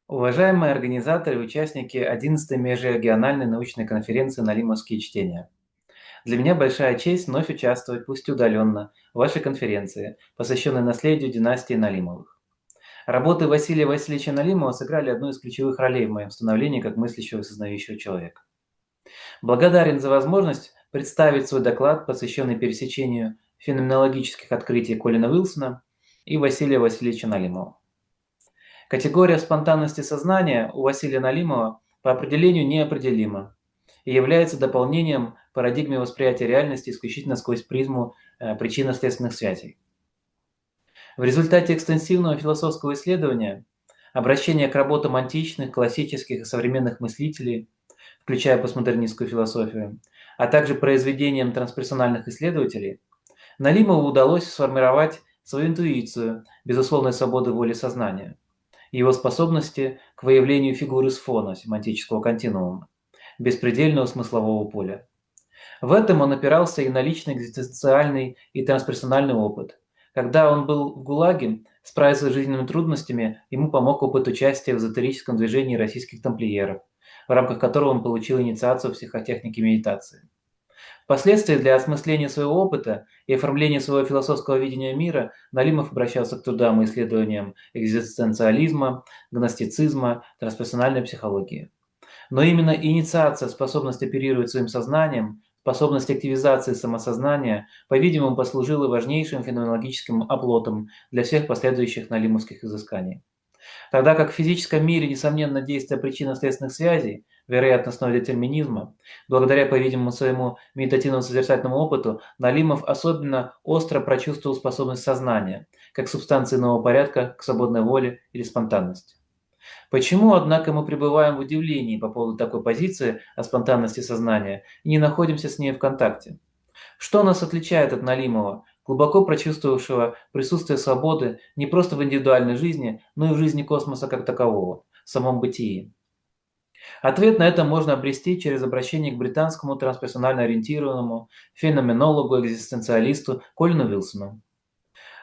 Уважаемые организаторы и участники 11-й межрегиональной научной конференции «Налимовские чтения». Для меня большая честь вновь участвовать, пусть и удаленно, в вашей конференции, посвященной наследию династии Налимовых. Работы Василия Васильевича Налимова сыграли одну из ключевых ролей в моем становлении как мыслящего и сознающего человека. Благодарен за возможность представить свой доклад, посвященный пересечению феноменологических открытий Колина Уилсона и Василия Васильевича Налимова. Категория спонтанности сознания у Василия Налимова по определению неопределима и является дополнением парадигме восприятия реальности исключительно сквозь призму причинно-следственных связей. В результате экстенсивного философского исследования, обращения к работам античных, классических и современных мыслителей, включая постмодернистскую философию, а также произведениям трансперсональных исследователей, Налимову удалось сформировать свою интуицию безусловной свободы воли сознания, его способности к выявлению фигуры с фона семантического континуума, беспредельного смыслового поля. В этом он опирался и на личный экзистенциальный и трансперсональный опыт. Когда он был в ГУЛАГе, справиться с жизненными трудностями ему помог опыт участия в эзотерическом движении российских тамплиеров, в рамках которого он получил инициацию в психотехнике медитации. Впоследствии для осмысления своего опыта и оформления своего философского видения мира Налимов обращался к трудам и исследованиям экзистенциализма, гностицизма, трансперсональной психологии. Но именно инициация, способность оперировать своим сознанием, способность активизации самосознания, по-видимому, послужила важнейшим феноменологическим оплотом для всех последующих налимовских изысканий. Тогда как в физическом мире, несомненно, действие причинно-следственных связей, вероятностного детерминизма, благодаря, по-видимому, своему медитативно-созерцательному опыту, Налимов особенно остро прочувствовал способность сознания, как субстанции нового порядка к свободной воле или спонтанности. Почему, однако, мы пребываем в удивлении по поводу такой позиции о спонтанности сознания и не находимся с ней в контакте? Что нас отличает от Налимова, глубоко прочувствовавшего присутствие свободы не просто в индивидуальной жизни, но и в жизни космоса как такового, в самом бытии? Ответ на это можно обрести через обращение к британскому трансперсонально ориентированному феноменологу-экзистенциалисту Колину Уилсону.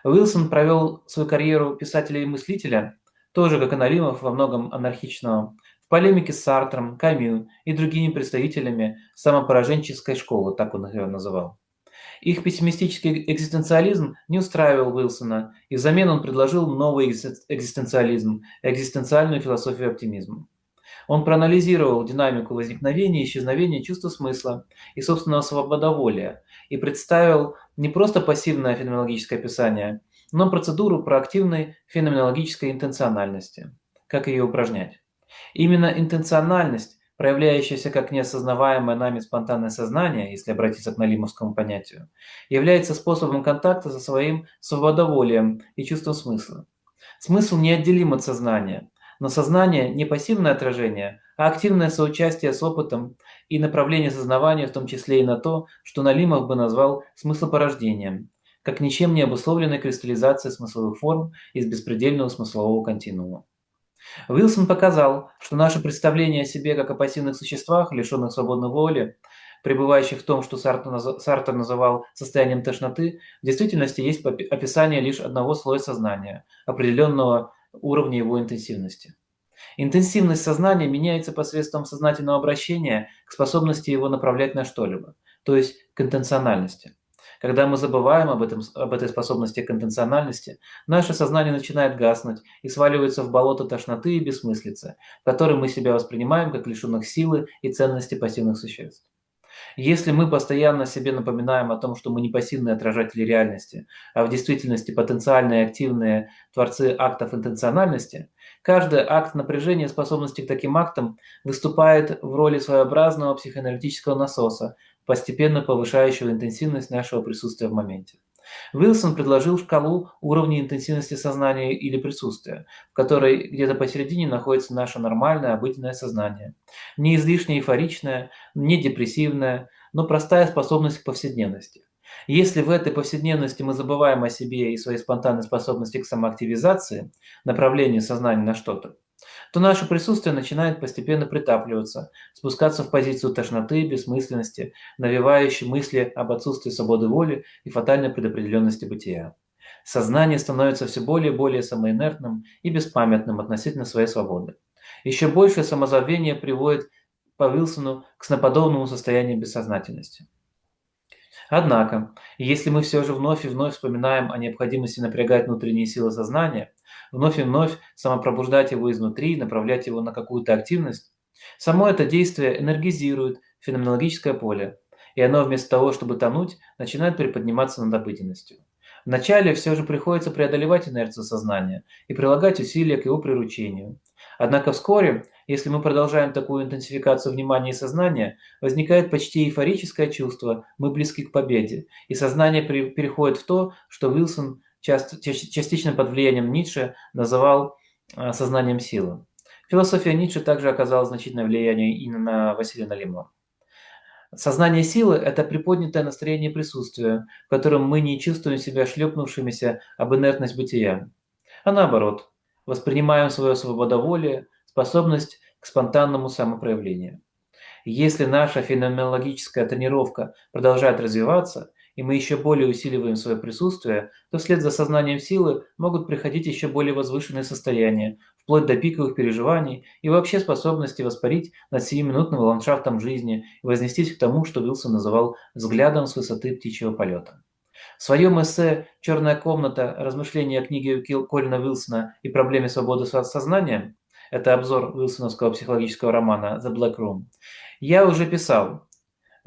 Уилсон провел свою карьеру писателя и мыслителя, тоже как и Налимов, во многом анархичного, в полемике с Сартром, Камю и другими представителями самопораженческой школы, так он ее называл. Их пессимистический экзистенциализм не устраивал Уилсона, и взамен он предложил новый экзистенциализм, экзистенциальную философию оптимизма. Он проанализировал динамику возникновения и исчезновения чувства смысла и собственного свободоволия и представил не просто пассивное феноменологическое описание, но процедуру проактивной феноменологической интенциональности. Как ее упражнять? Именно интенциональность, проявляющаяся как неосознаваемое нами спонтанное сознание, если обратиться к налимовскому понятию, является способом контакта со своим свободоволием и чувством смысла. Смысл неотделим от сознания, но сознание не пассивное отражение, а активное соучастие с опытом и направление сознавания, в том числе и на то, что Налимов бы назвал смыслопорождением, как ничем не обусловленной кристаллизация смысловых форм из беспредельного смыслового континуума. Уилсон показал, что наше представление о себе как о пассивных существах, лишенных свободной воли, пребывающих в том, что Сартр называл состоянием тошноты, в действительности есть описание лишь одного слоя сознания, определенного уровня его интенсивности. Интенсивность сознания меняется посредством сознательного обращения к способности его направлять на что-либо, то есть к интенциональности. Когда мы забываем об этой способности к интенциональности, наше сознание начинает гаснуть и сваливается в болото тошноты и бессмыслицы, в которой мы себя воспринимаем как лишенных силы и ценности пассивных существ. Если мы постоянно себе напоминаем о том, что мы не пассивные отражатели реальности, а в действительности потенциальные и активные творцы актов интенциональности, каждый акт напряжения способности к таким актам выступает в роли своеобразного психоэнергетического насоса, постепенно повышающего интенсивность нашего присутствия в моменте. Уилсон предложил шкалу уровней интенсивности сознания или присутствия, в которой где-то посередине находится наше нормальное обыденное сознание. Не излишне эйфоричное, не депрессивное, но простая способность к повседневности. Если в этой повседневности мы забываем о себе и своей спонтанной способности к самоактивизации, направлению сознания на что-то, то наше присутствие начинает постепенно притапливаться, спускаться в позицию тошноты, бессмысленности, навевающей мысли об отсутствии свободы воли и фатальной предопределенности бытия. Сознание становится все более и более самоинертным и беспамятным относительно своей свободы. Еще большее самозабвение приводит по Вилсону к сноподобному состоянию бессознательности. Однако, если мы все же вновь и вновь вспоминаем о необходимости напрягать внутренние силы сознания, вновь и вновь самопробуждать его изнутри, направлять его на какую-то активность, само это действие энергизирует феноменологическое поле, и оно вместо того, чтобы тонуть, начинает приподниматься над обыденностью. Вначале все же приходится преодолевать инерцию сознания и прилагать усилия к его приручению. Однако вскоре, если мы продолжаем такую интенсификацию внимания и сознания, возникает почти эйфорическое чувство «мы близки к победе», и сознание переходит в то, что Уилсон частично под влиянием Ницше называл сознанием силы. Философия Ницше также оказала значительное влияние и на Василия Налимова. Сознание силы – это приподнятое настроение присутствия, в котором мы не чувствуем себя шлепнувшимися об инертность бытия, а наоборот, воспринимаем свое свободоволие, способность к спонтанному самопроявлению. Если наша феноменологическая тренировка продолжает развиваться, и мы еще более усиливаем свое присутствие, то вслед за сознанием силы могут приходить еще более возвышенные состояния, вплоть до пиковых переживаний и вообще способности воспарить над сиюминутным ландшафтом жизни и вознестись к тому, что Вилсон называл «взглядом с высоты птичьего полета». В своем эссе «Черная комната. Размышления о книге Колина Уилсона и проблеме свободы сознания» – это обзор уилсоновского психологического романа «The Black Room», я уже писал,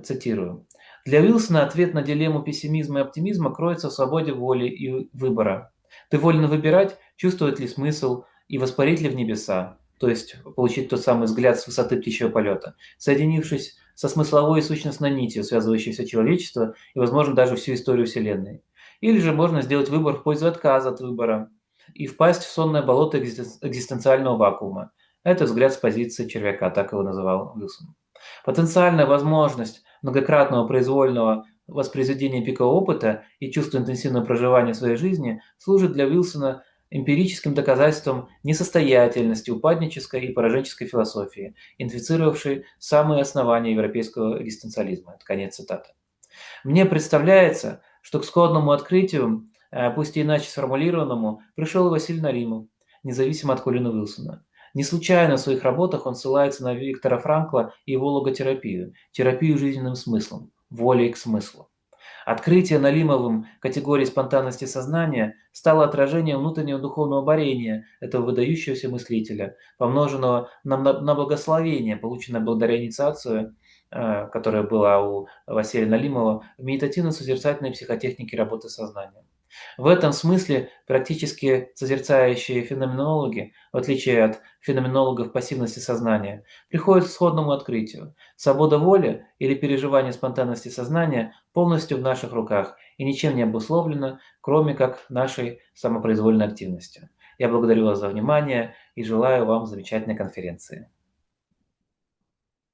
цитирую, «Для Уилсона ответ на дилемму пессимизма и оптимизма кроется в свободе воли и выбора. Ты волен выбирать, чувствовать ли смысл и воспарить ли в небеса, то есть получить тот самый взгляд с высоты птичьего полета, соединившись со смысловой и сущностной нитью, связывающей все человечество и, возможно, даже всю историю Вселенной. Или же можно сделать выбор в пользу отказа от выбора и впасть в сонное болото экзистенциального вакуума. Это взгляд с позиции червяка, так его называл Уилсон. Потенциальная возможность многократного произвольного воспроизведения пикового опыта и чувство интенсивного проживания своей жизни служит для Уилсона эмпирическим доказательством несостоятельности упаднической и пораженческой философии, инфицировавшей самые основания европейского экзистенциализма. Это конец цитаты. Мне представляется, что к сходному открытию, пусть и иначе сформулированному, пришел и Василий Налимов, независимо от Колина Уилсона. Не случайно в своих работах он ссылается на Виктора Франкла и его логотерапию, терапию жизненным смыслом, волей к смыслу. Открытие Налимовым категории спонтанности сознания стало отражением внутреннего духовного борения этого выдающегося мыслителя, помноженного на благословение, полученное благодаря инициации, которая была у Василия Налимова, в медитативно-созерцательной психотехнике работы сознания. В этом смысле практически созерцающие феноменологи, в отличие от феноменологов пассивности сознания, приходят к сходному открытию. Свобода воли или переживание спонтанности сознания полностью в наших руках и ничем не обусловлено, кроме как нашей самопроизвольной активностью. Я благодарю вас за внимание и желаю вам замечательной конференции.